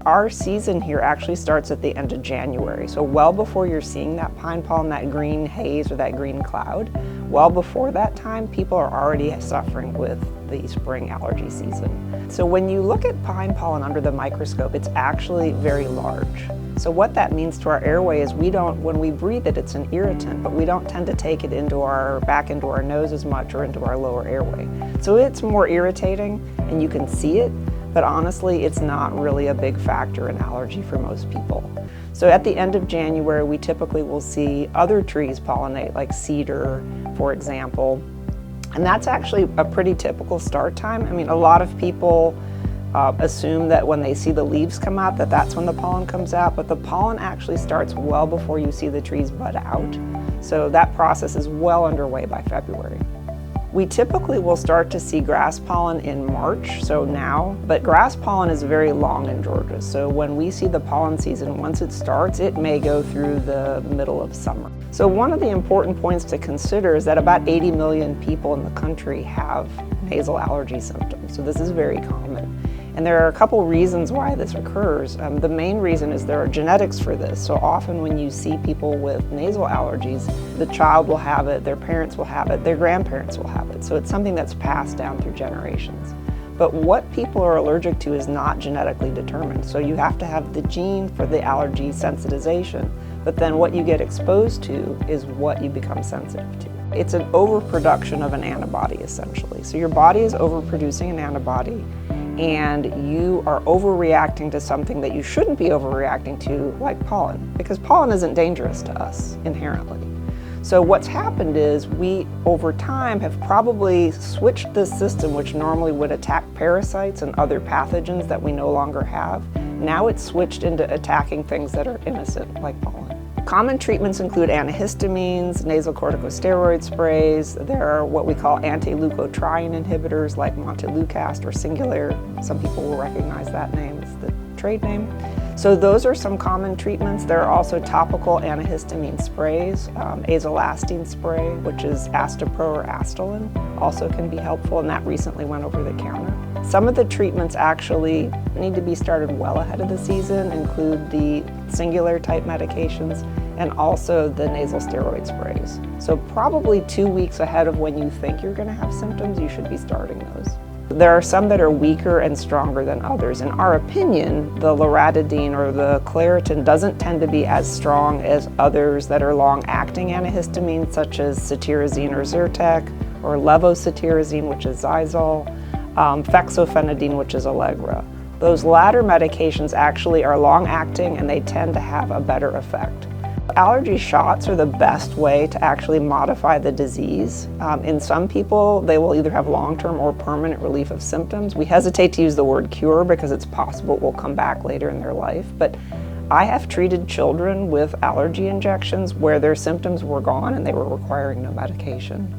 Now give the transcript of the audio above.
Our season here actually starts at the end of January, so well before you're seeing that pine pollen, that green haze or that green cloud, well before that time, people are already suffering with the spring allergy season. So when you look at pine pollen under the microscope, it's actually very large. So what that means to our airway is when we breathe it, it's an irritant, but we don't tend to take it back into our nose as much or into our lower airway. So it's more irritating and you can see it, but honestly, it's not really a big factor in allergy for most people. So at the end of January, we typically will see other trees pollinate, like cedar, for example. And that's actually a pretty typical start time. I mean, a lot of people assume that when they see the leaves come out, that's when the pollen comes out, but the pollen actually starts well before you see the trees bud out. So that process is well underway by February. We typically will start to see grass pollen in March, so now, but grass pollen is very long in Georgia. So when we see the pollen season, once it starts, it may go through the middle of summer. So one of the important points to consider is that about 80 million people in the country have nasal allergy symptoms. So this is very common. And there are a couple reasons why this occurs. The main reason is there are genetics for this. So often when you see people with nasal allergies, the child will have it, their parents will have it, their grandparents will have it. So it's something that's passed down through generations. But what people are allergic to is not genetically determined. So you have to have the gene for the allergy sensitization, but then what you get exposed to is what you become sensitive to. It's an overproduction of an antibody, essentially. So your body is overproducing an antibody, and you are overreacting to something that you shouldn't be overreacting to, like pollen, because pollen isn't dangerous to us inherently. So what's happened is we, over time, have probably switched this system, which normally would attack parasites and other pathogens that we no longer have. Now it's switched into attacking things that are innocent, like pollen. Common treatments include antihistamines, nasal corticosteroid sprays. There are what we call anti-leukotriene inhibitors like Montelukast or Singulair. Some people will recognize that name, it's the trade name. So those are some common treatments. There are also topical antihistamine sprays. Azolastine spray, which is Astepro or Astelin, also can be helpful, and that recently went over the counter. Some of the treatments actually need to be started well ahead of the season, include the Singulair type medications and also the nasal steroid sprays. So probably 2 weeks ahead of when you think you're going to have symptoms, you should be starting those. There are some that are weaker and stronger than others. In our opinion, the loratadine or the Claritin doesn't tend to be as strong as others that are long-acting antihistamines, such as cetirizine or Zyrtec, or levocetirizine, which is Xyzal, fexofenadine, which is Allegra. Those latter medications actually are long-acting and they tend to have a better effect. Allergy shots are the best way to actually modify the disease. In some people, they will either have long-term or permanent relief of symptoms. We hesitate to use the word cure because it's possible it will come back later in their life, but I have treated children with allergy injections where their symptoms were gone and they were requiring no medication.